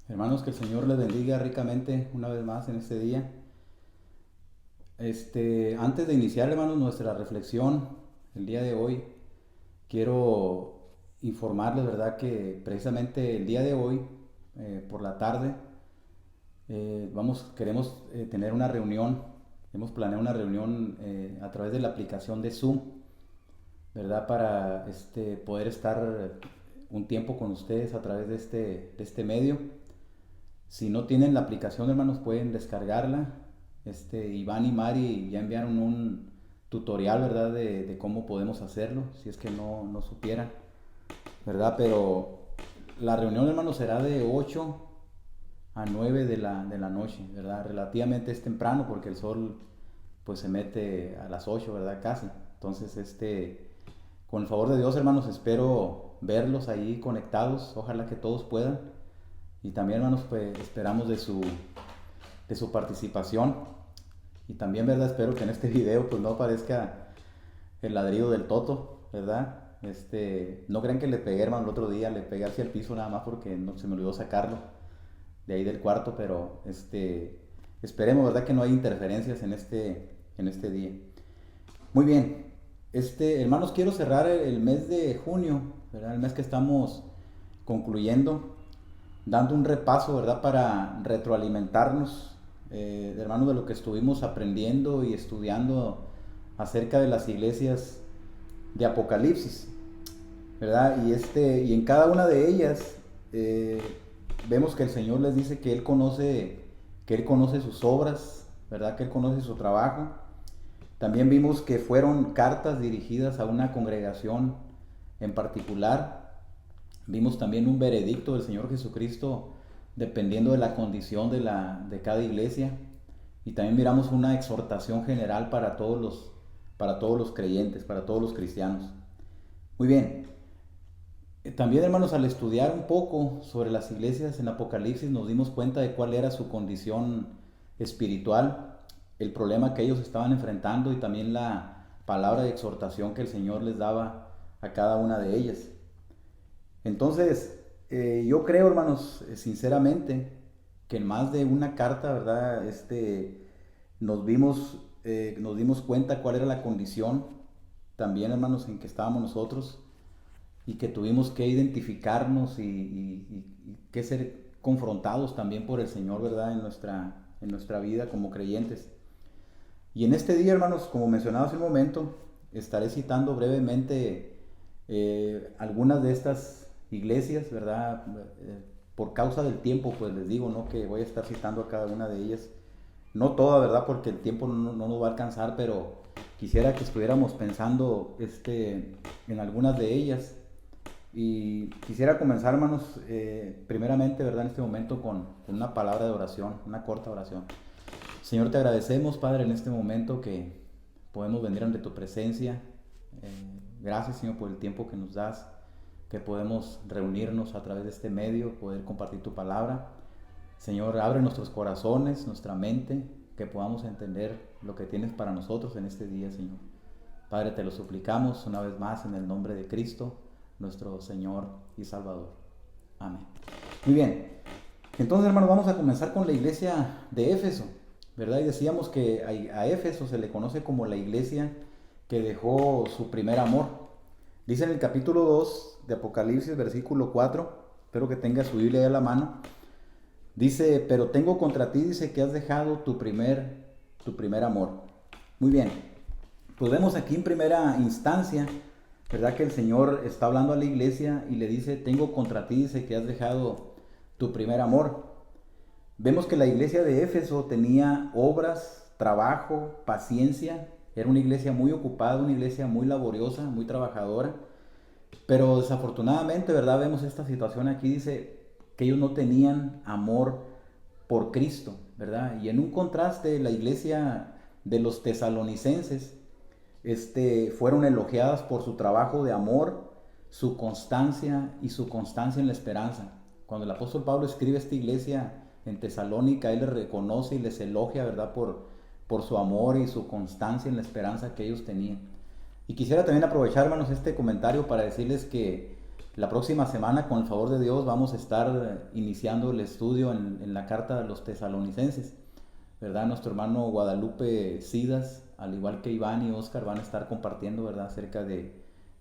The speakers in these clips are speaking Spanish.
Hermanos, que el Señor les bendiga ricamente una vez más en este día. Antes de iniciar, hermanos, nuestra reflexión el día de hoy, quiero informarles, ¿verdad?, que precisamente el día de hoy, por la tarde, queremos tener una reunión. Hemos planeado una reunión a través de la aplicación de Zoom, ¿verdad? Para poder estar un tiempo con ustedes a través de este medio. Si no tienen la aplicación, hermanos, pueden descargarla. Iván y Mari ya enviaron un tutorial, ¿verdad? De cómo podemos hacerlo, si es que no supieran, ¿verdad? Pero la reunión, hermanos, será de 8 a 9 de la noche, ¿verdad? Relativamente es temprano porque el sol pues se mete a las 8, ¿verdad? Casi. Entonces, con el favor de Dios, hermanos, espero verlos ahí conectados. Ojalá que todos puedan. Y también, hermanos, pues esperamos de su participación. Y también, ¿verdad? Espero que en este video pues no aparezca el ladrido del Toto, ¿verdad? No crean que le pegué, hermano, el otro día, le pegué hacia el piso nada más porque no, se me olvidó sacarlo de ahí del cuarto, pero esperemos, ¿verdad?, que no haya interferencias en este día. Muy bien, hermanos, quiero cerrar el mes de junio, ¿verdad? El mes que estamos concluyendo, dando un repaso, ¿verdad?, para retroalimentarnos, hermanos, de lo que estuvimos aprendiendo y estudiando acerca de las iglesias de Apocalipsis, ¿verdad? Y en cada una de ellas eh, vemos que el Señor les dice que Él conoce sus obras, ¿verdad? Que Él conoce su trabajo. También vimos que fueron cartas dirigidas a una congregación en particular. Vimos también un veredicto del Señor Jesucristo dependiendo de la condición de cada iglesia. Y también miramos una exhortación general para todos los creyentes, para todos los cristianos. Muy bien. También, hermanos, al estudiar un poco sobre las iglesias en Apocalipsis, nos dimos cuenta de cuál era su condición espiritual, el problema que ellos estaban enfrentando y también la palabra de exhortación que el Señor les daba a cada una de ellas. Entonces, yo creo, hermanos, sinceramente, que en más de una carta, ¿verdad? Nos dimos cuenta cuál era la condición también, hermanos, en que estábamos nosotros y que tuvimos que identificarnos y que ser confrontados también por el Señor, ¿verdad? En nuestra vida como creyentes. Y en este día, hermanos, como mencionaba hace un momento, estaré citando brevemente algunas de estas iglesias, ¿verdad? Por causa del tiempo, pues les digo, ¿no?, que voy a estar citando a cada una de ellas. No toda, ¿verdad?, porque el tiempo no nos va a alcanzar, pero quisiera que estuviéramos pensando en algunas de ellas. Y quisiera comenzar, hermanos, primeramente, ¿verdad?, en este momento con una palabra de oración, una corta oración. Señor, te agradecemos, Padre, en este momento que podemos venir ante tu presencia. Gracias, Señor, por el tiempo que nos das, que podemos reunirnos a través de este medio, poder compartir tu palabra. Señor, abre nuestros corazones, nuestra mente, que podamos entender lo que tienes para nosotros en este día, Señor. Padre, te lo suplicamos una vez más en el nombre de Cristo, nuestro Señor y Salvador. Amén. Muy bien. Entonces, hermanos, vamos a comenzar con la iglesia de Éfeso, ¿verdad? Y decíamos que a Éfeso se le conoce como la iglesia que dejó su primer amor. Dice en el capítulo 2 de Apocalipsis, versículo 4, espero que tenga su Biblia ahí a la mano. Dice, pero tengo contra ti, dice, que has dejado tu primer amor. Muy bien. Pues vemos aquí en primera instancia, ¿verdad?, que el Señor está hablando a la iglesia y le dice, tengo contra ti, dice, que has dejado tu primer amor. Vemos que la iglesia de Éfeso tenía obras, trabajo, paciencia. Era una iglesia muy ocupada, una iglesia muy laboriosa, muy trabajadora. Pero desafortunadamente, ¿verdad?, vemos esta situación aquí, dice que ellos no tenían amor por Cristo, ¿verdad? Y en un contraste, la iglesia de los tesalonicenses fueron elogiadas por su trabajo de amor, su constancia y su constancia en la esperanza. Cuando el apóstol Pablo escribe a esta iglesia en Tesalónica, él les reconoce y les elogia, ¿verdad?, por su amor y su constancia en la esperanza que ellos tenían. Y quisiera también aprovechar, hermanos, este comentario para decirles que La próxima semana, con el favor de Dios, vamos a estar iniciando el estudio en la carta de los tesalonicenses, ¿verdad? Nuestro hermano Guadalupe Sidas, al igual que Iván y Oscar, van a estar compartiendo, ¿verdad?, acerca de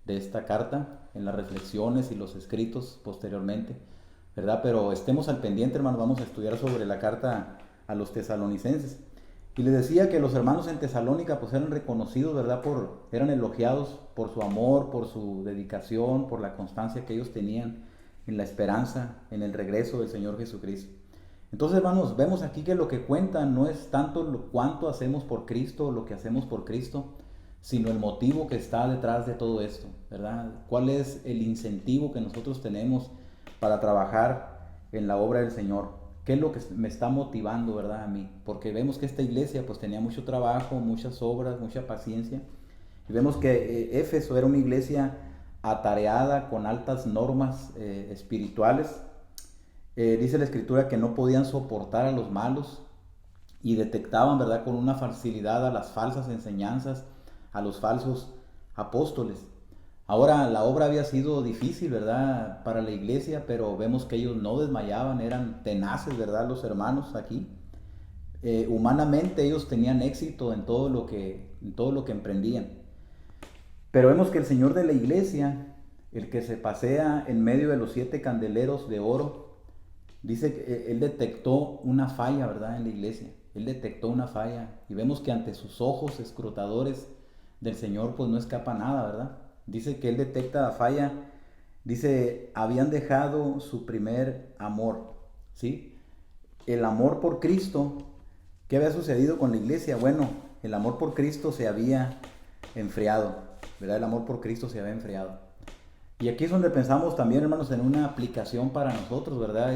esta carta en las reflexiones y los escritos posteriormente, ¿verdad? Pero estemos al pendiente, hermanos, vamos a estudiar sobre la carta a los tesalonicenses. Y les decía que los hermanos en Tesalónica pues eran reconocidos, ¿verdad? Eran elogiados por su amor, por su dedicación, por la constancia que ellos tenían en la esperanza, en el regreso del Señor Jesucristo. Entonces, hermanos, vemos aquí que lo que cuenta no es tanto cuánto hacemos por Cristo, lo que hacemos por Cristo, sino el motivo que está detrás de todo esto, ¿verdad? ¿Cuál es el incentivo que nosotros tenemos para trabajar en la obra del Señor? ¿Qué es lo que me está motivando, verdad, a mí? Porque vemos que esta iglesia pues tenía mucho trabajo, muchas obras, mucha paciencia. Y vemos que Éfeso era una iglesia atareada con altas normas espirituales. Dice la escritura que no podían soportar a los malos y detectaban, ¿verdad?, con una facilidad a las falsas enseñanzas, a los falsos apóstoles. Ahora, la obra había sido difícil, ¿verdad?, para la iglesia, pero vemos que ellos no desmayaban, eran tenaces, ¿verdad?, los hermanos aquí. Humanamente ellos tenían éxito en todo lo que emprendían. Pero vemos que el Señor de la iglesia, el que se pasea en medio de los 7 candeleros de oro, dice que él detectó una falla, ¿verdad?, en la iglesia. Él detectó una falla y vemos que ante sus ojos escrutadores del Señor pues no escapa nada, ¿verdad? Dice que él detecta la falla, dice, habían dejado su primer amor, ¿sí? El amor por Cristo, ¿qué había sucedido con la iglesia? Bueno, el amor por Cristo se había enfriado, ¿verdad? El amor por Cristo se había enfriado. Y aquí es donde pensamos también, hermanos, en una aplicación para nosotros, ¿verdad?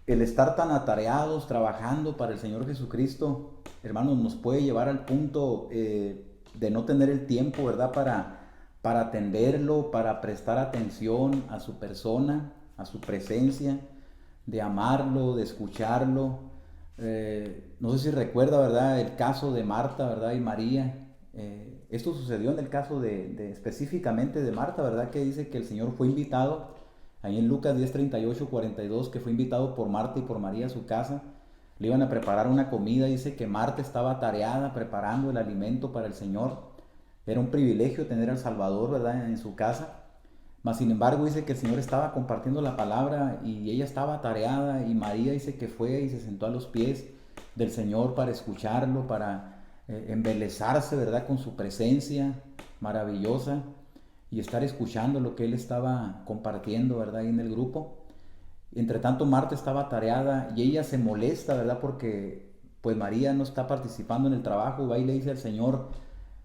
El estar tan atareados, trabajando para el Señor Jesucristo, hermanos, nos puede llevar al punto de no tener el tiempo, ¿verdad? Para atenderlo, para prestar atención a su persona, a su presencia, de amarlo, de escucharlo. No sé si recuerda, ¿verdad?, el caso de Marta, ¿verdad?, y María. Esto sucedió en el caso específicamente de Marta, ¿verdad?, que dice que el Señor fue invitado, ahí en Lucas 10, 38, 42, que fue invitado por Marta y por María a su casa. Le iban a preparar una comida, dice que Marta estaba atareada preparando el alimento para el Señor. Era un privilegio tener al Salvador, ¿verdad?, en su casa. Mas sin embargo dice que el Señor estaba compartiendo la palabra y ella estaba atareada, y María dice que fue y se sentó a los pies del Señor para escucharlo, para embelezarse, ¿verdad?, con su presencia maravillosa y estar escuchando lo que él estaba compartiendo, ¿verdad?, ahí en el grupo. Entre tanto, Marta estaba atareada y ella se molesta, ¿verdad?, porque pues María no está participando en el trabajo. Va y le dice al Señor,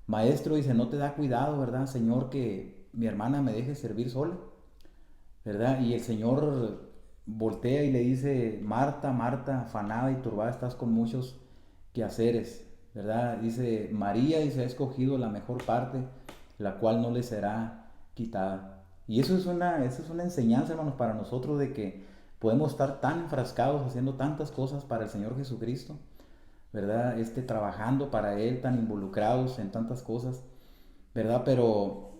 maestro, dice, no te da cuidado, ¿verdad, Señor, que mi hermana me deje servir sola, ¿verdad? Y el Señor voltea y le dice, Marta, Marta, afanada y turbada estás con muchos quehaceres, ¿verdad? Dice, María, dice, ha escogido la mejor parte, la cual no le será quitada. Y eso es una enseñanza, hermanos, para nosotros, de que podemos estar tan enfrascados haciendo tantas cosas para el Señor Jesucristo, ¿verdad? Trabajando para Él, tan involucrados en tantas cosas, ¿verdad? Pero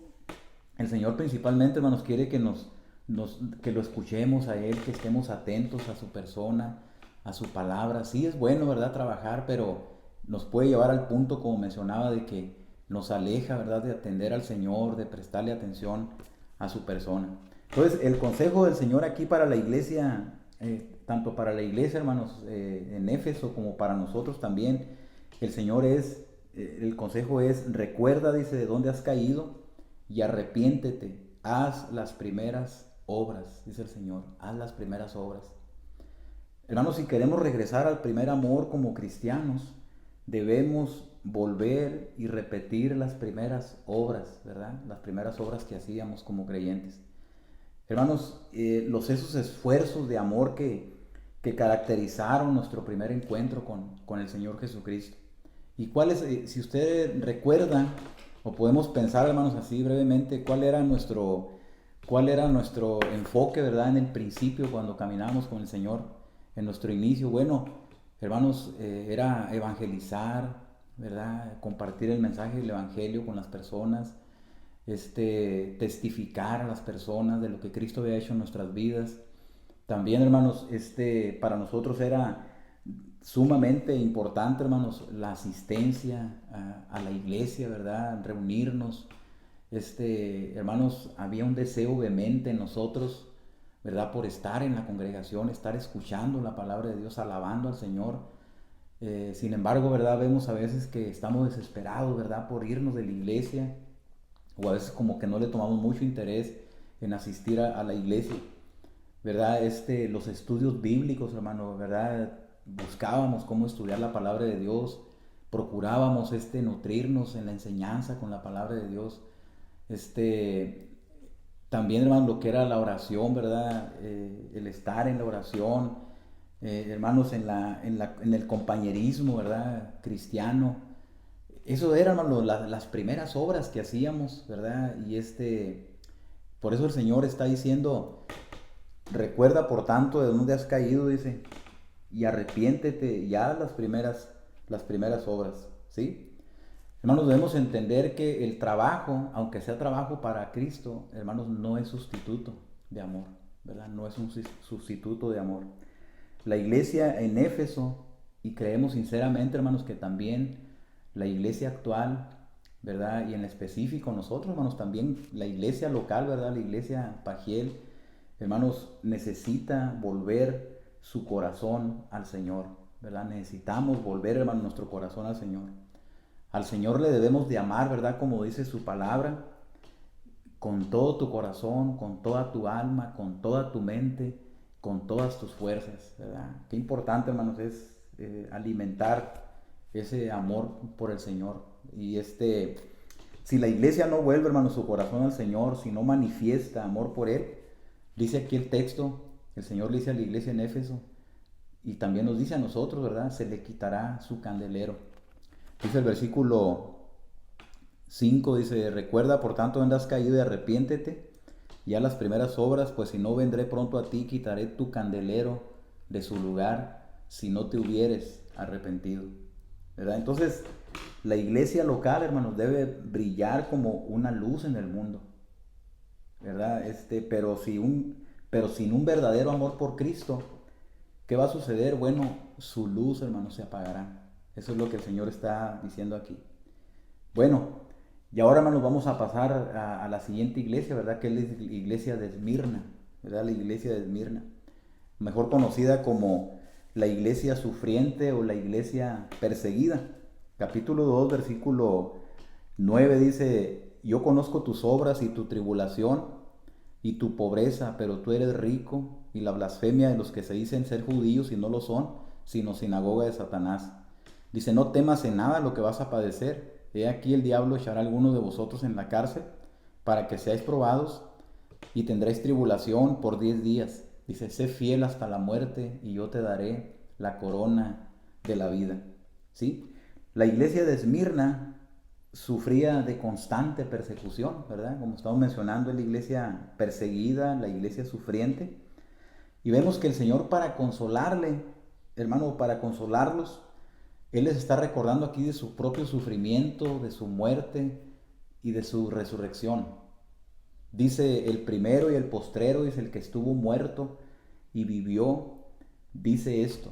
el Señor principalmente, hermanos, quiere que lo escuchemos a Él, que estemos atentos a su persona, a su palabra. Sí es bueno, ¿verdad?, trabajar, pero nos puede llevar al punto, como mencionaba, de que nos aleja, ¿verdad?, de atender al Señor, de prestarle atención a su persona. Entonces, el consejo del Señor aquí para la iglesia, tanto para la iglesia, hermanos, en Éfeso, como para nosotros también, el consejo es, recuerda, dice, de dónde has caído y arrepiéntete, haz las primeras obras, dice el Señor, haz las primeras obras. Hermanos, si queremos regresar al primer amor como cristianos, debemos volver y repetir las primeras obras, ¿verdad? Las primeras obras que hacíamos como creyentes. Hermanos, esos esfuerzos de amor que caracterizaron nuestro primer encuentro con el Señor Jesucristo. ¿Y si usted recuerda, o podemos pensar, hermanos, así brevemente, cuál era nuestro enfoque, ¿verdad?, en el principio cuando caminábamos con el Señor, en nuestro inicio? Bueno, hermanos, era evangelizar, ¿verdad?, compartir el mensaje del Evangelio con las personas, testificar a las personas de lo que Cristo había hecho en nuestras vidas. También, hermanos, para nosotros era sumamente importante, hermanos, la asistencia a la iglesia, ¿verdad? Reunirnos. Hermanos, había un deseo vehemente en nosotros, ¿verdad? Por estar en la congregación, estar escuchando la palabra de Dios, alabando al Señor. Sin embargo, ¿verdad? Vemos a veces que estamos desesperados, ¿verdad? Por irnos de la iglesia, o a veces como que no le tomamos mucho interés en asistir a la iglesia, ¿verdad? Los estudios bíblicos, hermano, ¿verdad? Buscábamos cómo estudiar la palabra de Dios, procurábamos nutrirnos en la enseñanza con la palabra de Dios. También, hermano, lo que era la oración, ¿verdad? El estar en la oración, hermanos, en el compañerismo, ¿verdad? Cristiano. Eso eran, hermano, las primeras obras que hacíamos, ¿verdad? Y por eso el Señor está diciendo, recuerda por tanto de dónde has caído, dice, y arrepiéntete ya las primeras obras, ¿sí? Hermanos, debemos entender que el trabajo, aunque sea trabajo para Cristo, hermanos, no es sustituto de amor, ¿verdad? No es un sustituto de amor. La iglesia en Éfeso, y creemos sinceramente, hermanos, que también la iglesia actual, ¿verdad? Y en específico nosotros, hermanos, también la iglesia local, ¿verdad? La iglesia Pajiel, hermanos, necesita volver su corazón al Señor, ¿verdad? Necesitamos volver, hermanos, nuestro corazón al Señor. Al Señor le debemos de amar, ¿verdad? Como dice su palabra, con todo tu corazón, con toda tu alma, con toda tu mente, con todas tus fuerzas, ¿verdad? Qué importante, hermanos, es alimentar ese amor por el Señor. Y si la iglesia no vuelve, hermanos, su corazón al Señor, si no manifiesta amor por Él, dice aquí el texto, el Señor le dice a la iglesia en Éfeso, y también nos dice a nosotros, ¿verdad? Se le quitará su candelero. Dice el versículo 5, dice, recuerda por tanto donde has caído y arrepiéntete, ya las primeras obras, pues si no vendré pronto a ti, quitaré tu candelero de su lugar, si no te hubieres arrepentido, ¿verdad? Entonces, la iglesia local, hermanos, debe brillar como una luz en el mundo, ¿verdad? Pero sin un verdadero amor por Cristo, ¿qué va a suceder? Bueno, su luz, hermanos, se apagará. Eso es lo que el Señor está diciendo aquí. Bueno, y ahora, hermanos, vamos a pasar a la siguiente iglesia, ¿verdad? Que es la iglesia de Esmirna, ¿verdad? La iglesia de Esmirna, mejor conocida como la iglesia sufriente o la iglesia perseguida. Capítulo 2, versículo 9 dice, yo conozco tus obras y tu tribulación y tu pobreza, pero tú eres rico, y la blasfemia de los que se dicen ser judíos y no lo son, sino sinagoga de Satanás. Dice, no temas en nada lo que vas a padecer. He aquí el diablo echará a algunos de vosotros en la cárcel para que seáis probados y tendréis tribulación por 10 días. Dice, sé fiel hasta la muerte y yo te daré la corona de la vida. ¿Sí? La iglesia de Esmirna sufría de constante persecución, ¿verdad? Como estamos mencionando, es la iglesia perseguida, la iglesia sufriente. Y vemos que el Señor, para consolarle, hermano, para consolarlos, Él les está recordando aquí de su propio sufrimiento, de su muerte y de su resurrección. Dice el primero y el postrero, dice el que estuvo muerto y vivió, dice esto.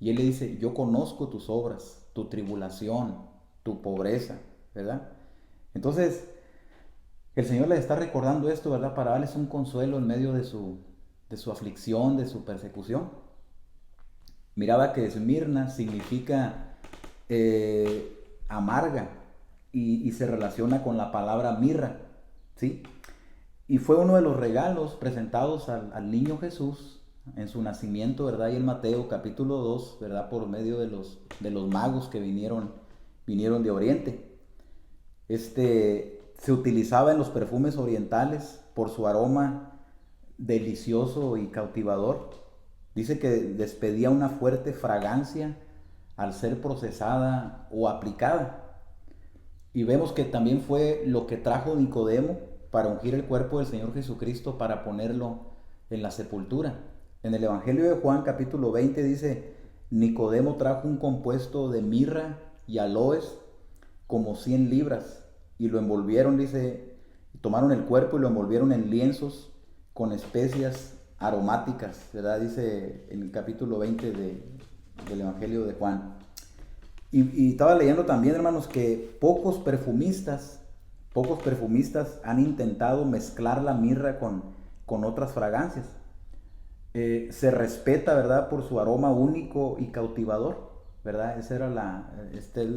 Y Él le dice, yo conozco tus obras, tu tribulación, tu pobreza, ¿verdad? Entonces, el Señor les está recordando esto, ¿verdad? Para darles un consuelo en medio de su aflicción, de su persecución. Miraba que Esmirna significa amarga y se relaciona con la palabra mirra, ¿sí? Y fue uno de los regalos presentados al niño Jesús en su nacimiento, ¿verdad? Y en Mateo capítulo 2, ¿verdad? Por medio de los magos que vinieron de Oriente. Se utilizaba en los perfumes orientales por su aroma delicioso y cautivador. Dice que despedía una fuerte fragancia al ser procesada o aplicada. Y vemos que también fue lo que trajo Nicodemo para ungir el cuerpo del Señor Jesucristo para ponerlo en la sepultura. En el Evangelio de Juan capítulo 20 dice, Nicodemo trajo un compuesto de mirra y aloes como 100 libras y lo envolvieron, dice, Tomaron el cuerpo y lo envolvieron en lienzos con especias aromáticas, ¿verdad? Dice en el capítulo 20 del Evangelio de Juan. Y estaba leyendo también, hermanos, que pocos perfumistas han intentado mezclar la mirra con otras fragancias. Se respeta, ¿verdad?, por su aroma único y cautivador, ¿verdad? Este es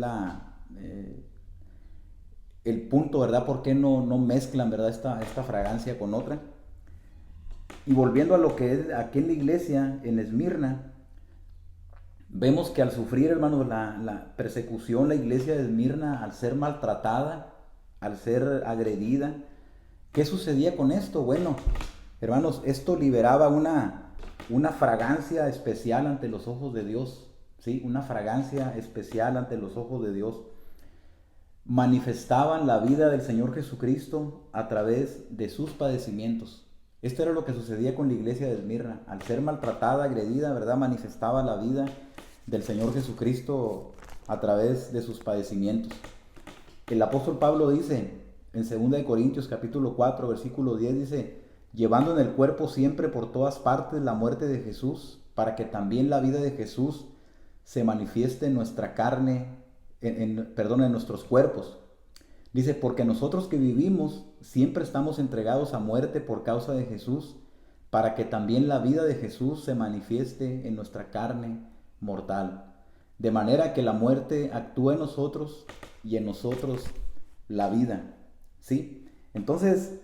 el punto, ¿verdad? ¿Por qué no mezclan, ¿verdad?, esta fragancia con otra? Y volviendo a lo que es aquí en la iglesia, en Esmirna, vemos que al sufrir, hermanos, la persecución, la iglesia de Esmirna, al ser maltratada, al ser agredida, ¿qué sucedía con esto? Bueno, hermanos, esto liberaba una fragancia especial ante los ojos de Dios, ¿sí? Una fragancia especial ante los ojos de Dios. Manifestaban la vida del Señor Jesucristo a través de sus padecimientos. Esto era lo que sucedía con la iglesia de Esmirna. Al ser maltratada, agredida, ¿verdad?, manifestaba la vida del Señor Jesucristo a través de sus padecimientos. El apóstol Pablo dice en 2 Corintios capítulo 4, versículo 10, dice: llevando en el cuerpo siempre por todas partes la muerte de Jesús, para que también la vida de Jesús se manifieste en nuestra carne, en nuestros cuerpos. Dice, porque nosotros que vivimos siempre estamos entregados a muerte por causa de Jesús, para que también la vida de Jesús se manifieste en nuestra carne mortal. De manera que la muerte actúa en nosotros y en nosotros la vida. ¿Sí? Entonces,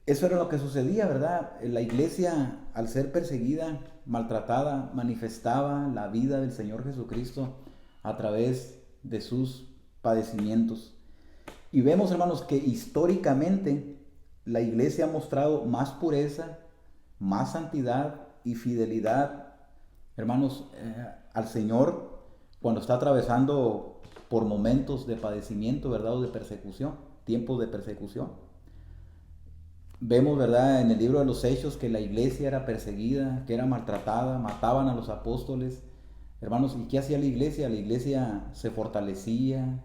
eso era lo que sucedía, ¿verdad? La iglesia, al ser perseguida, maltratada, manifestaba la vida del Señor Jesucristo a través de sus padecimientos. Y vemos, hermanos, que históricamente la iglesia ha mostrado más pureza, más santidad y fidelidad, hermanos, al Señor cuando está atravesando por momentos de padecimiento, ¿verdad?, o de persecución, tiempos de persecución. Vemos, ¿verdad?, en el libro de los Hechos que la iglesia era perseguida, que era maltratada, mataban a los apóstoles. Hermanos, ¿y qué hacía la iglesia? La iglesia se fortalecía,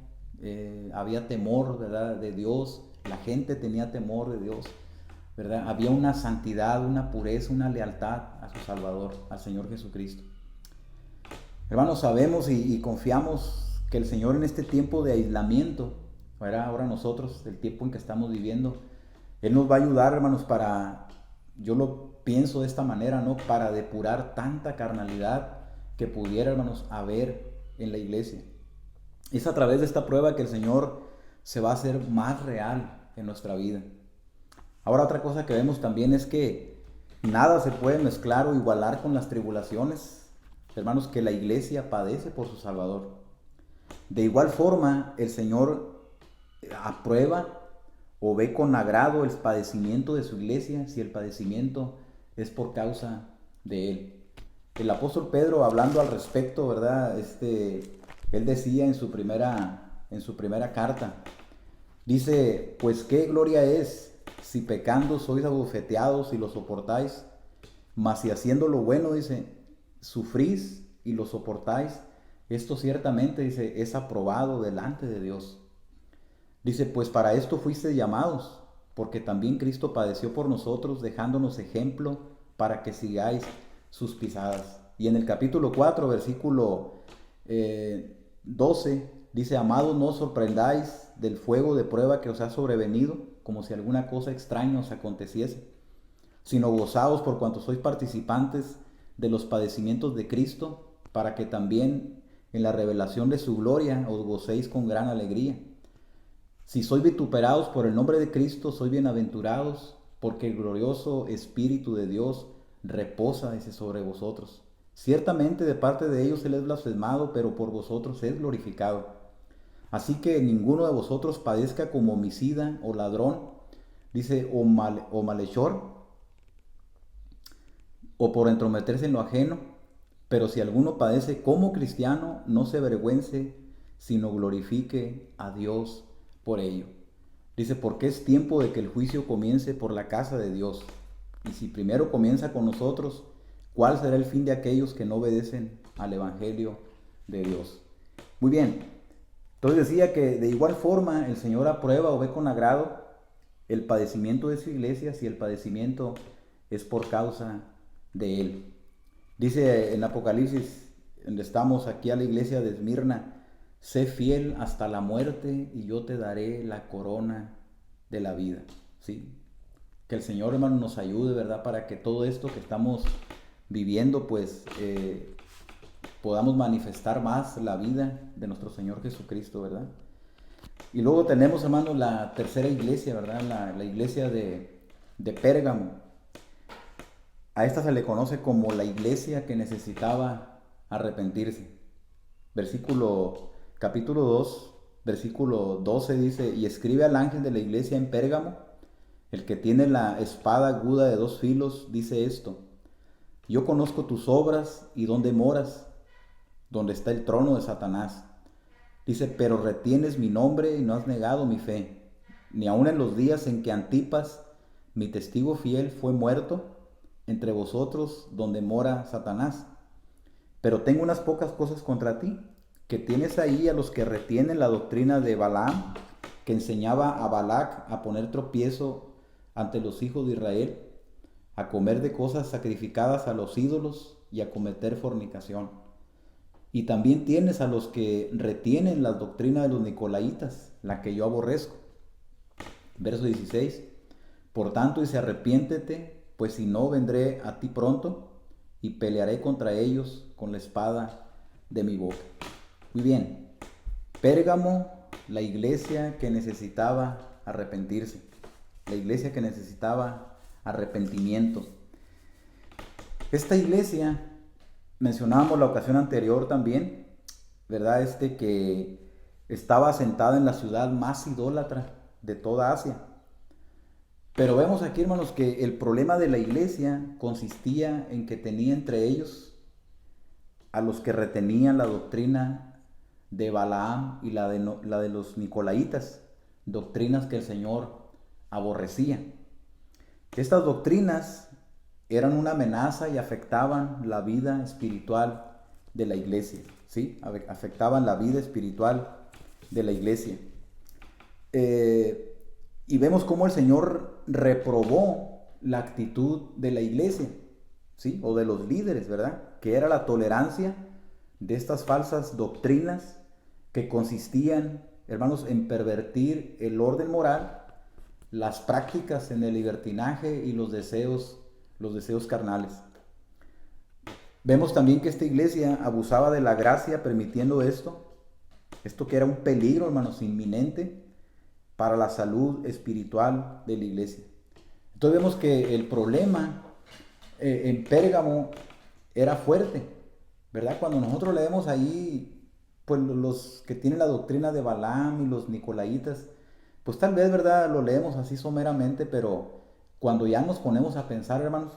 había temor, ¿verdad?, de Dios, la gente tenía temor de Dios, ¿verdad? Había una santidad, una pureza, una lealtad a su Salvador, al Señor Jesucristo. Hermanos, sabemos y confiamos que el Señor en este tiempo de aislamiento, ¿verdad?, ahora nosotros, el tiempo en que estamos viviendo, Él nos va a ayudar, hermanos, yo lo pienso de esta manera, ¿no?, para depurar tanta carnalidad que pudiera, hermanos, haber en la iglesia. Es a través de esta prueba que el Señor se va a hacer más real en nuestra vida. Ahora, otra cosa que vemos también es que nada se puede mezclar o igualar con las tribulaciones, hermanos, que la iglesia padece por su Salvador. De igual forma, el Señor aprueba o ve con agrado el padecimiento de su iglesia si el padecimiento es por causa de Él. El apóstol Pedro, hablando al respecto, ¿verdad?, él decía en su primera carta, dice, pues qué gloria es si pecando sois abofeteados y lo soportáis, mas si haciendo lo bueno, dice, sufrís y lo soportáis, esto ciertamente, dice, es aprobado delante de Dios. Dice, pues para esto fuisteis llamados, porque también Cristo padeció por nosotros, dejándonos ejemplo para que sigáis sus pisadas. Y en el capítulo 4, versículo 12, dice, amados, no os sorprendáis del fuego de prueba que os ha sobrevenido, como si alguna cosa extraña os aconteciese, sino gozaos por cuanto sois participantes de los padecimientos de Cristo, para que también en la revelación de su gloria os gocéis con gran alegría. Si sois vituperados por el nombre de Cristo, sois bienaventurados, porque el glorioso Espíritu de Dios reposa, dice, sobre vosotros. Ciertamente de parte de ellos Él es blasfemado, pero por vosotros es glorificado. Así que ninguno de vosotros padezca como homicida o ladrón, dice, o malhechor, o por entrometerse en lo ajeno. Pero si alguno padece como cristiano, no se avergüence, sino glorifique a Dios por ello. Dice, porque es tiempo de que el juicio comience por la casa de Dios. Y si primero comienza con nosotros, ¿cuál será el fin de aquellos que no obedecen al Evangelio de Dios? Muy bien. Entonces decía que de igual forma el Señor aprueba o ve con agrado el padecimiento de su iglesia si el padecimiento es por causa de Él. Dice en Apocalipsis, donde estamos aquí a la iglesia de Esmirna, sé fiel hasta la muerte y yo te daré la corona de la vida. ¿Sí? Que el Señor, hermano, nos ayude, ¿verdad? Para que todo esto que estamos viviendo, pues, podamos manifestar más la vida de nuestro Señor Jesucristo, ¿verdad? Y luego tenemos, hermano, la tercera iglesia, ¿verdad? La iglesia de Pérgamo. A esta se le conoce como la iglesia que necesitaba arrepentirse. Capítulo 2, versículo 12 dice, y escribe al ángel de la iglesia en Pérgamo, el que tiene la espada aguda de 2 filos, dice esto: yo conozco tus obras y dónde moras, donde está el trono de Satanás. Dice, pero retienes mi nombre y no has negado mi fe, ni aun en los días en que Antipas, mi testigo fiel, fue muerto entre vosotros donde mora Satanás. Pero tengo unas pocas cosas contra ti, que tienes ahí a los que retienen la doctrina de Balaam, que enseñaba a Balac a poner tropiezo ante los hijos de Israel, a comer de cosas sacrificadas a los ídolos y a cometer fornicación. Y también tienes a los que retienen la doctrina de los nicolaitas, la que yo aborrezco. Verso 16. Por tanto, dice, arrepiéntete, pues si no, vendré a ti pronto y pelearé contra ellos con la espada de mi boca. Muy bien. Pérgamo, la iglesia que necesitaba arrepentirse. La iglesia que necesitaba arrepentimiento. Esta iglesia, mencionábamos la ocasión anterior también, ¿verdad? Que estaba asentada en la ciudad más idólatra de toda Asia. Pero vemos aquí, hermanos, que el problema de la iglesia consistía en que tenía entre ellos a los que retenían la doctrina de Balaam y la de los nicolaitas, doctrinas que el Señor aborrecía. Estas doctrinas eran una amenaza y afectaban la vida espiritual de la iglesia, ¿sí? Afectaban la vida espiritual de la iglesia. Y vemos cómo el Señor reprobó la actitud de la iglesia, ¿sí? O de los líderes, ¿verdad? Que era la tolerancia de estas falsas doctrinas que consistían, hermanos, en pervertir el orden moral, las prácticas en el libertinaje y los deseos carnales. Vemos también que esta iglesia abusaba de la gracia permitiendo esto que era un peligro, hermanos, inminente para la salud espiritual de la iglesia. Entonces vemos que el problema en Pérgamo era fuerte, ¿verdad? Cuando nosotros leemos ahí, pues los que tienen la doctrina de Balaam y los nicolaitas, pues tal vez, ¿verdad? Lo leemos así someramente, pero cuando ya nos ponemos a pensar, hermanos,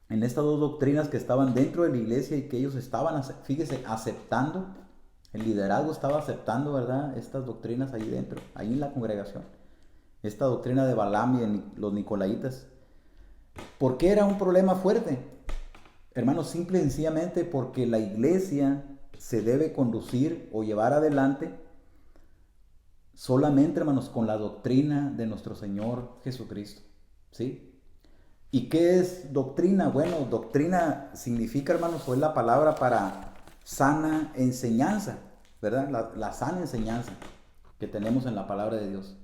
en estas dos doctrinas que estaban dentro de la iglesia y que ellos estaban, fíjese, aceptando, el liderazgo estaba aceptando, ¿verdad? Estas doctrinas ahí dentro, ahí en la congregación. Esta doctrina de Balaam y de los nicolaitas. ¿Por qué era un problema fuerte? Hermanos, simple y sencillamente porque la iglesia se debe conducir o llevar adelante solamente, hermanos, con la doctrina de nuestro Señor Jesucristo, ¿sí? ¿Y qué es doctrina? Bueno, doctrina significa, hermanos, es la palabra para sana enseñanza, ¿verdad? La sana enseñanza que tenemos en la palabra de Dios.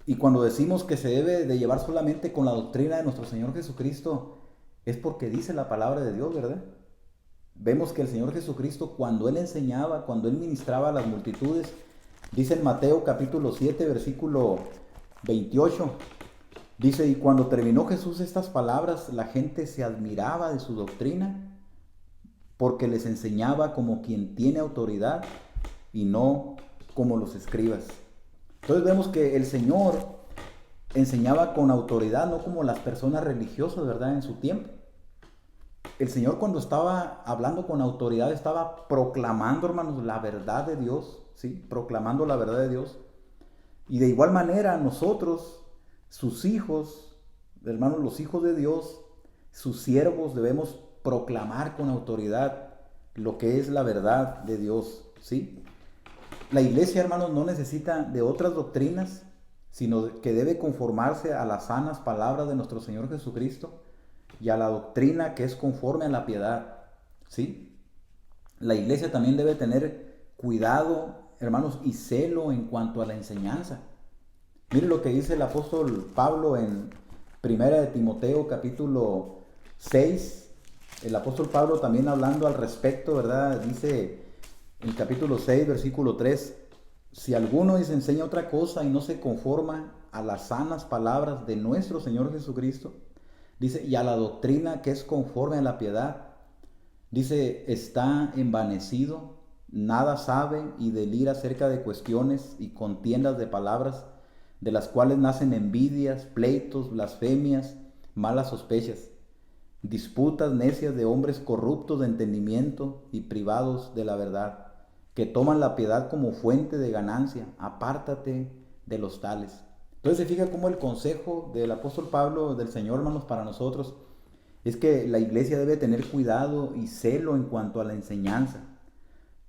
Y cuando decimos que se debe de llevar solamente con la doctrina de nuestro Señor Jesucristo, es porque dice la palabra de Dios, ¿verdad? Vemos que el Señor Jesucristo, cuando Él enseñaba, cuando Él ministraba a las multitudes, dice en Mateo capítulo 7, versículo 28, dice, y cuando terminó Jesús estas palabras, la gente se admiraba de su doctrina, porque les enseñaba como quien tiene autoridad y no como los escribas. Entonces vemos que el Señor enseñaba con autoridad, no como las personas religiosas, ¿verdad? En su tiempo. El Señor, cuando estaba hablando con autoridad, estaba proclamando, hermanos, la verdad de Dios, ¿sí? Proclamando la verdad de Dios. Y de igual manera nosotros, sus hijos, hermanos, los hijos de Dios, sus siervos, debemos proclamar con autoridad lo que es la verdad de Dios. ¿sí? La iglesia, hermanos, no necesita de otras doctrinas, sino que debe conformarse a las sanas palabras de nuestro Señor Jesucristo y a la doctrina que es conforme a la piedad, ¿sí? La iglesia también debe tener cuidado, hermanos, y celo en cuanto a la enseñanza. Mire lo que dice el apóstol Pablo en Primera de Timoteo capítulo 6. El apóstol Pablo también hablando al respecto, ¿verdad? Dice en capítulo 6, versículo 3, si alguno les enseña otra cosa y no se conforma a las sanas palabras de nuestro Señor Jesucristo, dice, y a la doctrina que es conforme a la piedad, dice, está envanecido, nada sabe y delira acerca de cuestiones y contiendas de palabras, de las cuales nacen envidias, pleitos, blasfemias, malas sospechas, disputas necias de hombres corruptos de entendimiento y privados de la verdad, que toman la piedad como fuente de ganancia. Apártate de los tales. Entonces se fija cómo el consejo del apóstol Pablo, del Señor, hermanos, para nosotros, es que la iglesia debe tener cuidado y celo en cuanto a la enseñanza.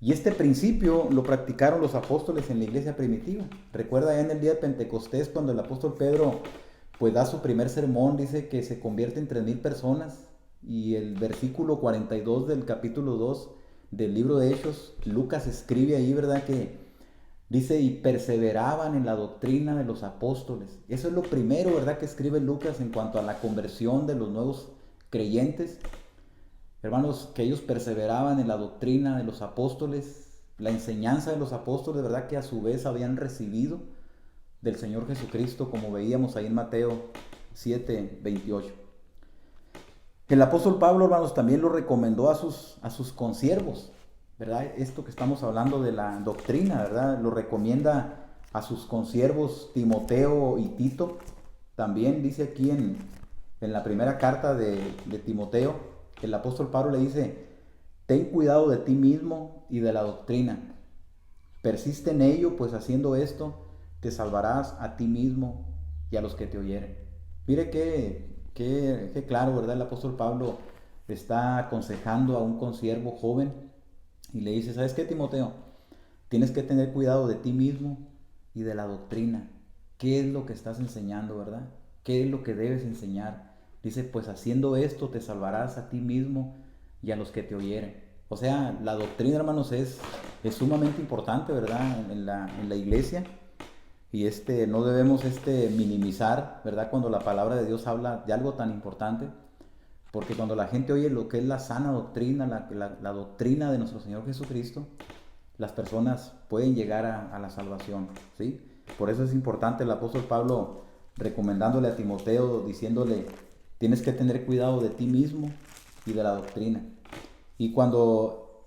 Y este principio lo practicaron los apóstoles en la iglesia primitiva. Recuerda ya en el día de Pentecostés, cuando el apóstol Pedro pues da su primer sermón, dice que se convierte en 3,000 personas. Y el versículo 42 del capítulo 2 del libro de Hechos, Lucas escribe ahí, ¿verdad? Que dice, y perseveraban en la doctrina de los apóstoles. Eso es lo primero, ¿verdad?, que escribe Lucas en cuanto a la conversión de los nuevos creyentes. Hermanos, que ellos perseveraban en la doctrina de los apóstoles, la enseñanza de los apóstoles, ¿verdad?, que a su vez habían recibido del Señor Jesucristo, como veíamos ahí en Mateo 7:28. El apóstol Pablo, hermanos, también lo recomendó a sus consiervos, ¿verdad? Esto que estamos hablando de la doctrina, ¿verdad? Lo recomienda a sus consiervos Timoteo y Tito. También dice aquí en la primera carta de Timoteo, el apóstol Pablo le dice, ten cuidado de ti mismo y de la doctrina. Persiste en ello, pues haciendo esto te salvarás a ti mismo y a los que te oyeren. Mire qué claro, ¿verdad? El apóstol Pablo está aconsejando a un consiervo joven y le dice, ¿sabes qué, Timoteo? Tienes que tener cuidado de ti mismo y de la doctrina. ¿Qué es lo que estás enseñando, verdad? ¿Qué es lo que debes enseñar? Dice, pues haciendo esto te salvarás a ti mismo y a los que te oyeren. O sea, la doctrina, hermanos, es sumamente importante, ¿verdad? En la iglesia. Y no debemos minimizar, ¿verdad?, cuando la palabra de Dios habla de algo tan importante, porque cuando la gente oye lo que es la sana doctrina, la doctrina de nuestro Señor Jesucristo, las personas pueden llegar a la salvación, ¿sí? Por eso es importante el apóstol Pablo recomendándole a Timoteo, diciéndole, tienes que tener cuidado de ti mismo y de la doctrina. Y cuando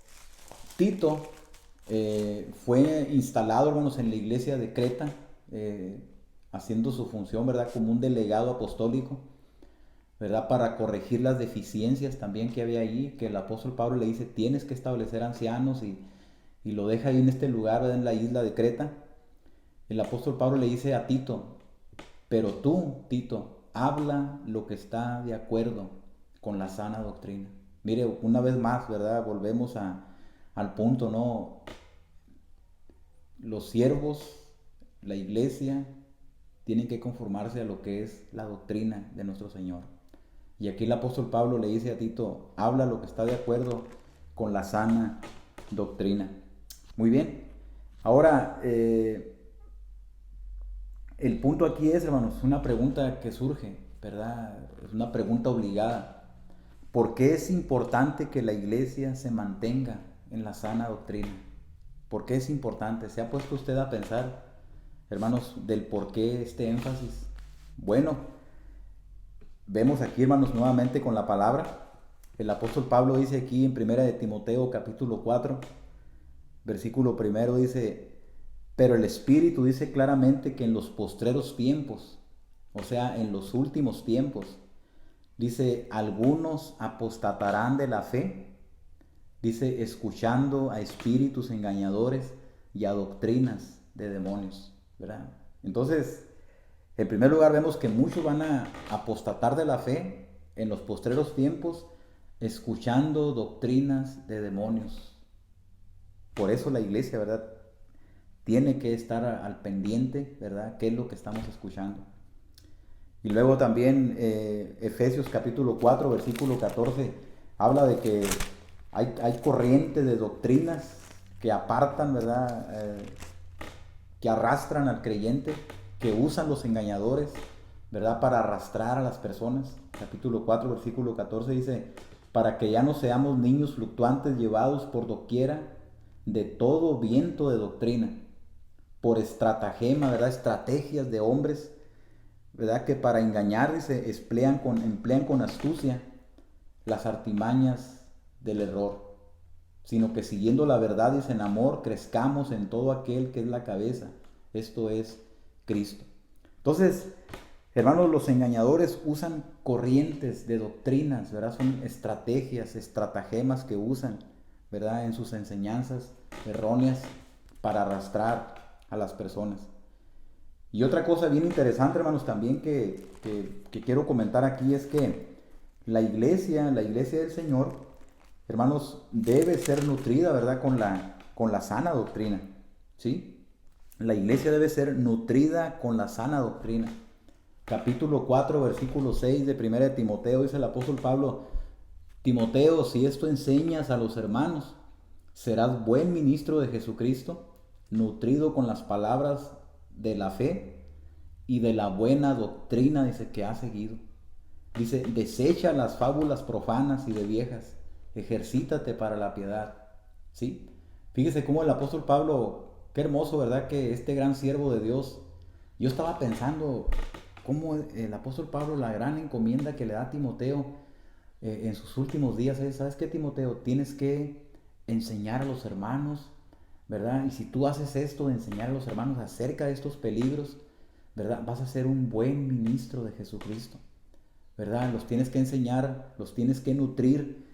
Tito fue instalado, hermanos, en la iglesia de Creta, haciendo su función, ¿verdad?, como un delegado apostólico, ¿verdad?, para corregir las deficiencias también que había allí, que el apóstol Pablo le dice, tienes que establecer ancianos y lo deja ahí en este lugar, ¿verdad?, en la isla de Creta. El apóstol Pablo le dice a Tito, pero tú, Tito, habla lo que está de acuerdo con la sana doctrina. Mire, una vez más, ¿verdad?, volvemos al punto, ¿no? Los siervos, la iglesia, tienen que conformarse a lo que es la doctrina de nuestro Señor. Y aquí el apóstol Pablo le dice a Tito, habla lo que está de acuerdo con la sana doctrina. Muy bien. Ahora, el punto aquí es, hermanos, una pregunta que surge, ¿verdad? Es una pregunta obligada. ¿Por qué es importante que la iglesia se mantenga en la sana doctrina? ¿Por qué es importante? ¿Se ha puesto usted a pensar, hermanos, del por qué este énfasis? Bueno, vemos aquí, hermanos, nuevamente con la palabra. El apóstol Pablo dice aquí en Primera de Timoteo capítulo 4, versículo 1, dice, pero el Espíritu dice claramente que en los postreros tiempos, o sea, en los últimos tiempos, dice, algunos apostatarán de la fe, dice, escuchando a espíritus engañadores y a doctrinas de demonios, ¿verdad? Entonces, en primer lugar vemos que muchos van a apostatar de la fe en los postreros tiempos, escuchando doctrinas de demonios. Por eso la iglesia, ¿verdad? Tiene que estar al pendiente, ¿verdad? ¿Qué es lo que estamos escuchando? Y luego también Efesios capítulo 4, versículo 14, habla de que hay corrientes de doctrinas que apartan, ¿verdad? Que arrastran al creyente, que usan los engañadores, ¿verdad? Para arrastrar a las personas. Capítulo 4, versículo 14 dice, para que ya no seamos niños fluctuantes llevados por doquiera de todo viento de doctrina, por estratagema, ¿verdad? Estrategias de hombres, ¿verdad? Que para engañar, dice, emplean con astucia las artimañas del error, sino que siguiendo la verdad, dice, en amor, crezcamos en todo aquel que es la cabeza, esto es Cristo. Entonces, hermanos, los engañadores usan corrientes de doctrinas, ¿verdad? Son estrategias, estratagemas que usan, ¿verdad? En sus enseñanzas erróneas para arrastrar a las personas. Y otra cosa bien interesante, hermanos, también que quiero comentar aquí es que la iglesia del Señor, hermanos, debe ser nutrida, ¿verdad? Con la sana doctrina, ¿sí? La iglesia debe ser nutrida con la sana doctrina. Capítulo 4, versículo 6 de 1 de Timoteo, dice el apóstol Pablo, Timoteo, si esto enseñas a los hermanos, serás buen ministro de Jesucristo, nutrido con las palabras de la fe y de la buena doctrina, dice, que ha seguido. Dice, desecha las fábulas profanas y de viejas, ejercítate para la piedad. ¿Sí? Fíjese cómo el apóstol Pablo, qué hermoso, ¿verdad? Que este gran siervo de Dios, yo estaba pensando cómo el apóstol Pablo, la gran encomienda que le da a Timoteo en sus últimos días es, ¿sabes qué, Timoteo? Tienes que enseñar a los hermanos, ¿verdad? Y si tú haces esto de enseñar a los hermanos acerca de estos peligros, ¿verdad? Vas a ser un buen ministro de Jesucristo, ¿verdad? Los tienes que enseñar, los tienes que nutrir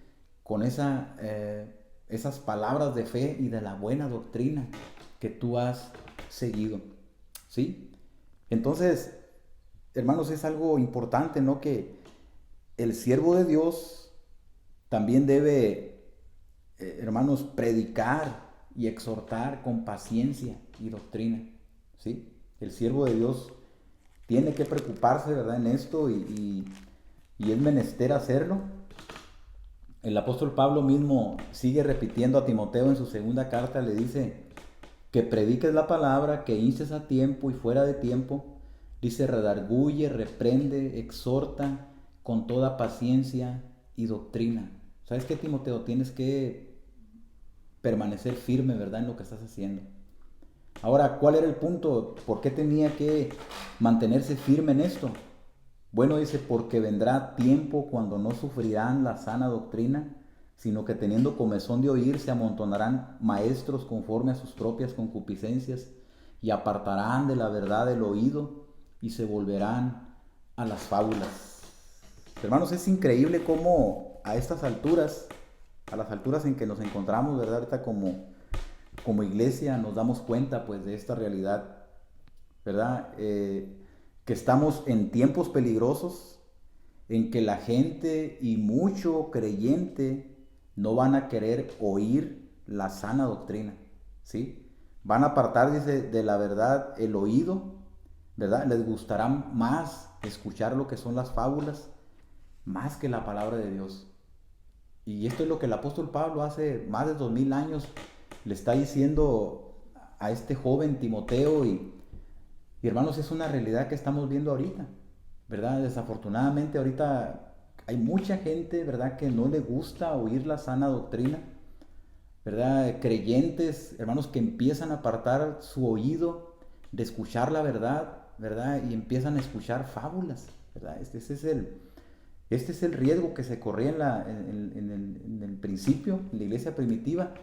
con esas palabras de fe y de la buena doctrina que tú has seguido, ¿sí? Entonces, hermanos, es algo importante, ¿no? Que el siervo de Dios también debe, hermanos, predicar y exhortar con paciencia y doctrina, ¿sí? El siervo de Dios tiene que preocuparse, ¿verdad? En esto y es menester hacerlo. El apóstol Pablo mismo sigue repitiendo a Timoteo en su segunda carta, le dice que prediques la palabra, que instes a tiempo y fuera de tiempo. Dice, redarguye, reprende, exhorta con toda paciencia y doctrina. ¿Sabes qué, Timoteo? Tienes que permanecer firme, ¿verdad? En lo que estás haciendo. Ahora, ¿cuál era el punto? ¿Por qué tenía que mantenerse firme en esto? Bueno, dice, porque vendrá tiempo cuando no sufrirán la sana doctrina, sino que teniendo comezón de oír, se amontonarán maestros conforme a sus propias concupiscencias y apartarán de la verdad el oído y se volverán a las fábulas. Hermanos, es increíble cómo a estas alturas, a las alturas en que nos encontramos, ¿verdad? Ahorita como iglesia nos damos cuenta pues de esta realidad, ¿verdad? Que estamos en tiempos peligrosos en que la gente y mucho creyente no van a querer oír la sana doctrina, ¿sí? Van a apartar, dice, de la verdad el oído, ¿verdad? Les gustará más escuchar lo que son las fábulas, más que la palabra de Dios. Y esto es lo que el apóstol Pablo hace más de 2000 años le está diciendo a este joven Timoteo y hermanos, es una realidad que estamos viendo ahorita, ¿verdad? Desafortunadamente ahorita hay mucha gente, ¿verdad? Que no le gusta oír la sana doctrina, ¿verdad? Creyentes, hermanos, que empiezan a apartar su oído de escuchar la verdad, ¿verdad? Y empiezan a escuchar fábulas, ¿verdad? Este es el riesgo que se corría en el principio, en la iglesia primitiva,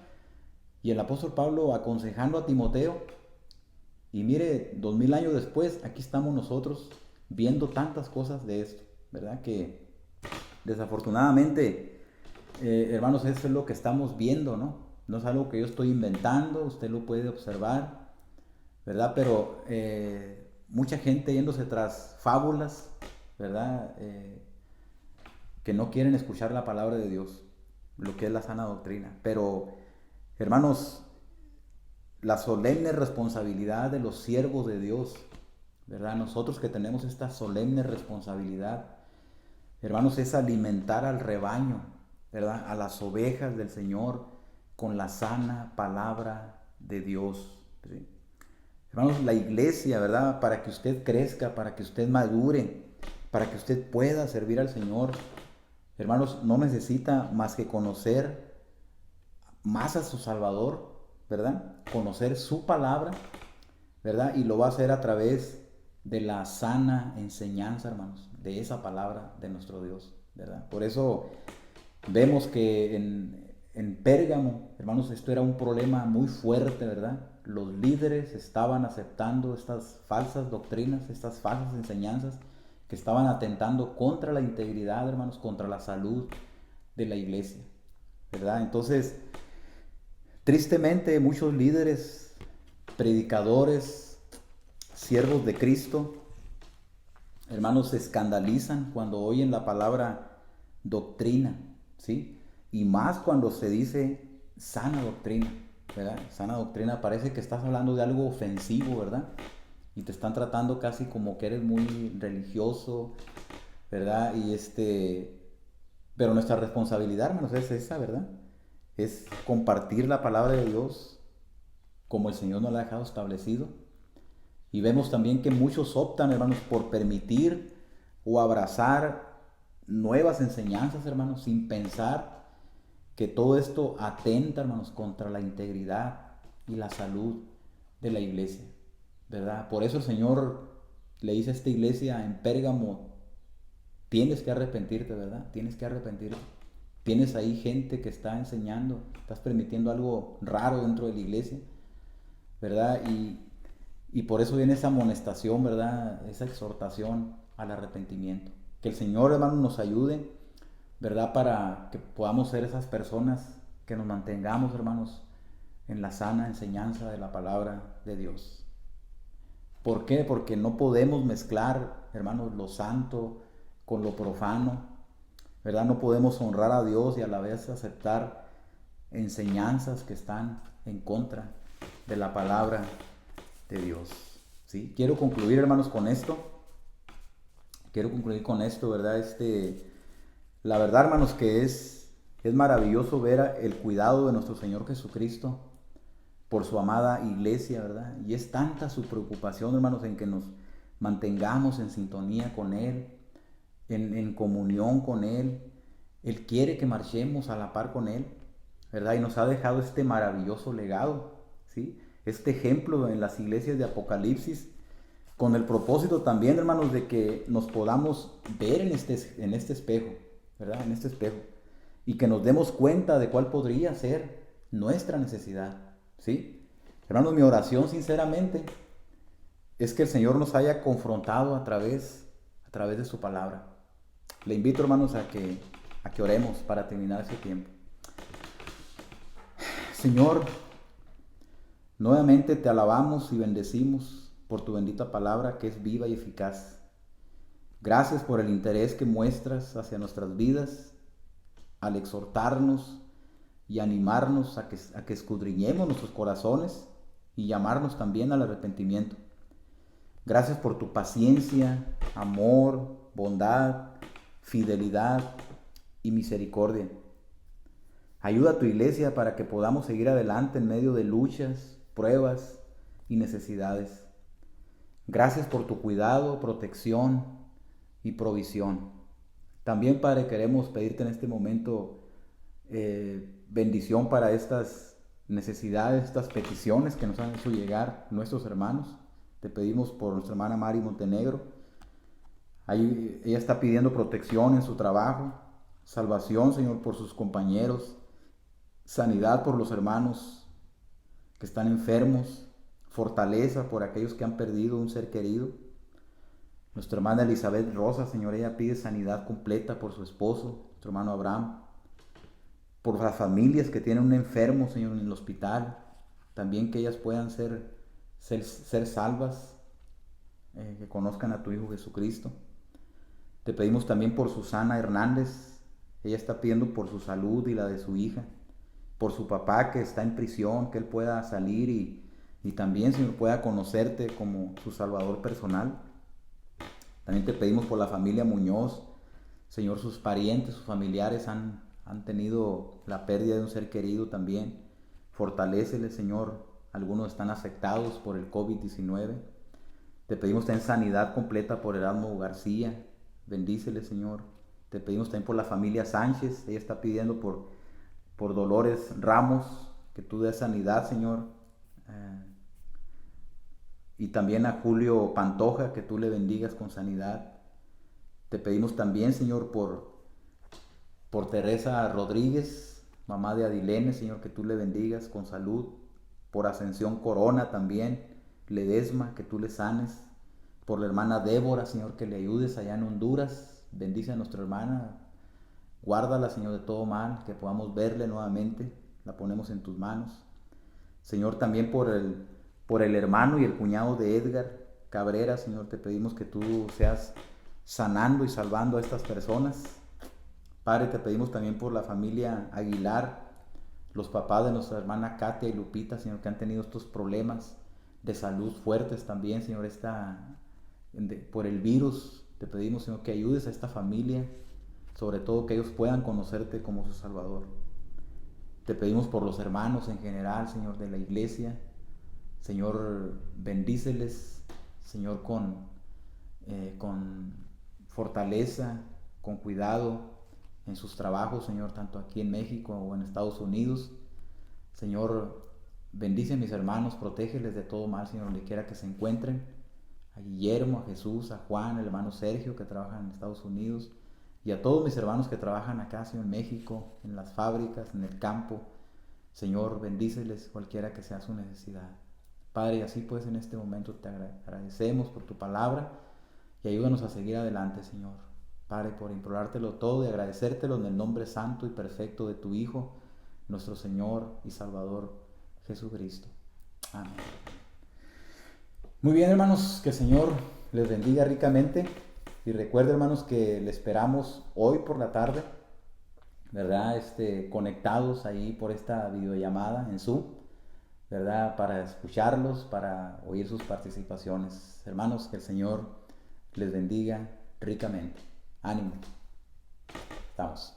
y el apóstol Pablo aconsejando a Timoteo, y mire, 2000 años después, aquí estamos nosotros viendo tantas cosas de esto, ¿verdad? Que desafortunadamente, hermanos, eso es lo que estamos viendo, ¿no? No es algo que yo estoy inventando, usted lo puede observar, ¿verdad? Pero mucha gente yéndose tras fábulas, ¿verdad? Que no quieren escuchar la palabra de Dios, lo que es la sana doctrina. Pero, hermanos, la solemne responsabilidad de los siervos de Dios, ¿verdad? Nosotros que tenemos esta solemne responsabilidad, hermanos, es alimentar al rebaño, ¿verdad? A las ovejas del Señor con la sana palabra de Dios, ¿sí? Hermanos, la iglesia, ¿verdad? Para que usted crezca, para que usted madure, para que usted pueda servir al Señor, hermanos, no necesita más que conocer más a su Salvador, ¿verdad? Conocer su palabra, ¿verdad? Y lo va a hacer a través de la sana enseñanza, hermanos, de esa palabra de nuestro Dios, ¿verdad? Por eso vemos que en Pérgamo, hermanos, esto era un problema muy fuerte, ¿verdad? Los líderes estaban aceptando estas falsas doctrinas, estas falsas enseñanzas que estaban atentando contra la integridad, hermanos, contra la salud de la iglesia, ¿verdad? Entonces, tristemente, muchos líderes, predicadores, siervos de Cristo, hermanos, se escandalizan cuando oyen la palabra doctrina, ¿sí? Y más cuando se dice sana doctrina, ¿verdad? Sana doctrina, parece que estás hablando de algo ofensivo, ¿verdad? Y te están tratando casi como que eres muy religioso, ¿verdad? Pero nuestra responsabilidad, hermanos, es esa, ¿verdad? Es compartir la palabra de Dios como el Señor nos la ha dejado establecido. Y vemos también que muchos optan, hermanos, por permitir o abrazar nuevas enseñanzas, hermanos, sin pensar que todo esto atenta, hermanos, contra la integridad y la salud de la iglesia, ¿verdad? Por eso el Señor le dice a esta iglesia en Pérgamo, tienes que arrepentirte, ¿verdad? Tienes que arrepentirte. Tienes ahí gente que está enseñando, estás permitiendo algo raro dentro de la iglesia, ¿verdad? Y por eso viene esa amonestación, ¿verdad? Esa exhortación al arrepentimiento. Que el Señor, hermano, nos ayude, ¿verdad? Para que podamos ser esas personas que nos mantengamos, hermanos, en la sana enseñanza de la palabra de Dios. ¿Por qué? Porque no podemos mezclar, hermanos, lo santo con lo profano, ¿verdad? No podemos honrar a Dios y a la vez aceptar enseñanzas que están en contra de la palabra de Dios, ¿sí? Quiero concluir, hermanos, con esto. Quiero concluir con esto, ¿verdad? La verdad, hermanos, que es maravilloso ver el cuidado de nuestro Señor Jesucristo por su amada iglesia, ¿verdad? Y es tanta su preocupación, hermanos, en que nos mantengamos en sintonía con Él, en comunión con Él. Él quiere que marchemos a la par con Él, ¿verdad? Y nos ha dejado este maravilloso legado, ¿sí? Este ejemplo en las iglesias de Apocalipsis, con el propósito también, hermanos, de que nos podamos ver en este espejo, ¿verdad? En este espejo. Y que nos demos cuenta de cuál podría ser nuestra necesidad, ¿sí? Hermanos, mi oración sinceramente es que el Señor nos haya confrontado a través de su palabra. Le invito, hermanos, a que oremos para terminar este tiempo. Señor, nuevamente te alabamos y bendecimos por tu bendita palabra que es viva y eficaz. Gracias por el interés que muestras hacia nuestras vidas al exhortarnos y animarnos a que escudriñemos nuestros corazones y llamarnos también al arrepentimiento. Gracias por tu paciencia, amor, bondad, fidelidad y misericordia. Ayuda a tu iglesia para que podamos seguir adelante en medio de luchas, pruebas y necesidades. Gracias por tu cuidado, protección y provisión. También, Padre, queremos pedirte en este momento bendición para estas necesidades, estas peticiones que nos han hecho llegar nuestros hermanos. Te pedimos por nuestra hermana Mari Montenegro. Ahí, ella está pidiendo protección en su trabajo, salvación, Señor, por sus compañeros, sanidad por los hermanos que están enfermos, fortaleza por aquellos que han perdido un ser querido. Nuestra hermana Elizabeth Rosa, Señor, ella pide sanidad completa por su esposo, nuestro hermano Abraham, por las familias que tienen un enfermo, Señor, en el hospital, también que ellas puedan ser salvas, que conozcan a tu Hijo Jesucristo. Te pedimos también por Susana Hernández, ella está pidiendo por su salud y la de su hija, por su papá que está en prisión, que él pueda salir y también, Señor, pueda conocerte como su Salvador personal. También te pedimos por la familia Muñoz, Señor, sus parientes, sus familiares han tenido la pérdida de un ser querido también. Fortaléceles, Señor. Algunos están afectados por el COVID-19. Te pedimos también sanidad completa por Erasmo García. Bendícele, Señor. Te pedimos también por la familia Sánchez. Ella está pidiendo por Dolores Ramos, que tú des sanidad, Señor. Y también a Julio Pantoja, que tú le bendigas con sanidad. Te pedimos también, Señor, por Teresa Rodríguez, mamá de Adilene, Señor, que tú le bendigas con salud. Por Ascensión Corona también, Ledesma, que tú le sanes. Por la hermana Débora, Señor, que le ayudes allá en Honduras. Bendice a nuestra hermana. Guárdala, Señor, de todo mal, que podamos verle nuevamente. La ponemos en tus manos. Señor, también por el hermano y el cuñado de Edgar Cabrera, Señor, te pedimos que tú seas sanando y salvando a estas personas. Padre, te pedimos también por la familia Aguilar, los papás de nuestra hermana Katia y Lupita, Señor, que han tenido estos problemas de salud fuertes también, Señor, por el virus. Te pedimos, Señor, que ayudes a esta familia, sobre todo que ellos puedan conocerte como su Salvador. Te pedimos por los hermanos en general, Señor, de la iglesia. Señor, bendíceles, Señor, con fortaleza, con cuidado en sus trabajos, Señor, tanto aquí en México o en Estados Unidos. Señor, bendice a mis hermanos, protégeles de todo mal, Señor, donde quiera que se encuentren. A Guillermo, a Jesús, a Juan, el hermano Sergio, que trabajan en Estados Unidos, y a todos mis hermanos que trabajan acá, Señor, en México, en las fábricas, en el campo. Señor, bendíceles cualquiera que sea su necesidad. Padre, así pues en este momento te agradecemos por tu palabra y ayúdanos a seguir adelante, Señor. Padre, por implorártelo todo y agradecértelo en el nombre santo y perfecto de tu Hijo, nuestro Señor y Salvador Jesucristo. Amén. Muy bien, hermanos, que el Señor les bendiga ricamente. Y recuerden, hermanos, que le esperamos hoy por la tarde, ¿verdad? Conectados ahí por esta videollamada en Zoom, ¿verdad? Para escucharlos, para oír sus participaciones. Hermanos, que el Señor les bendiga ricamente. Ánimo. Estamos.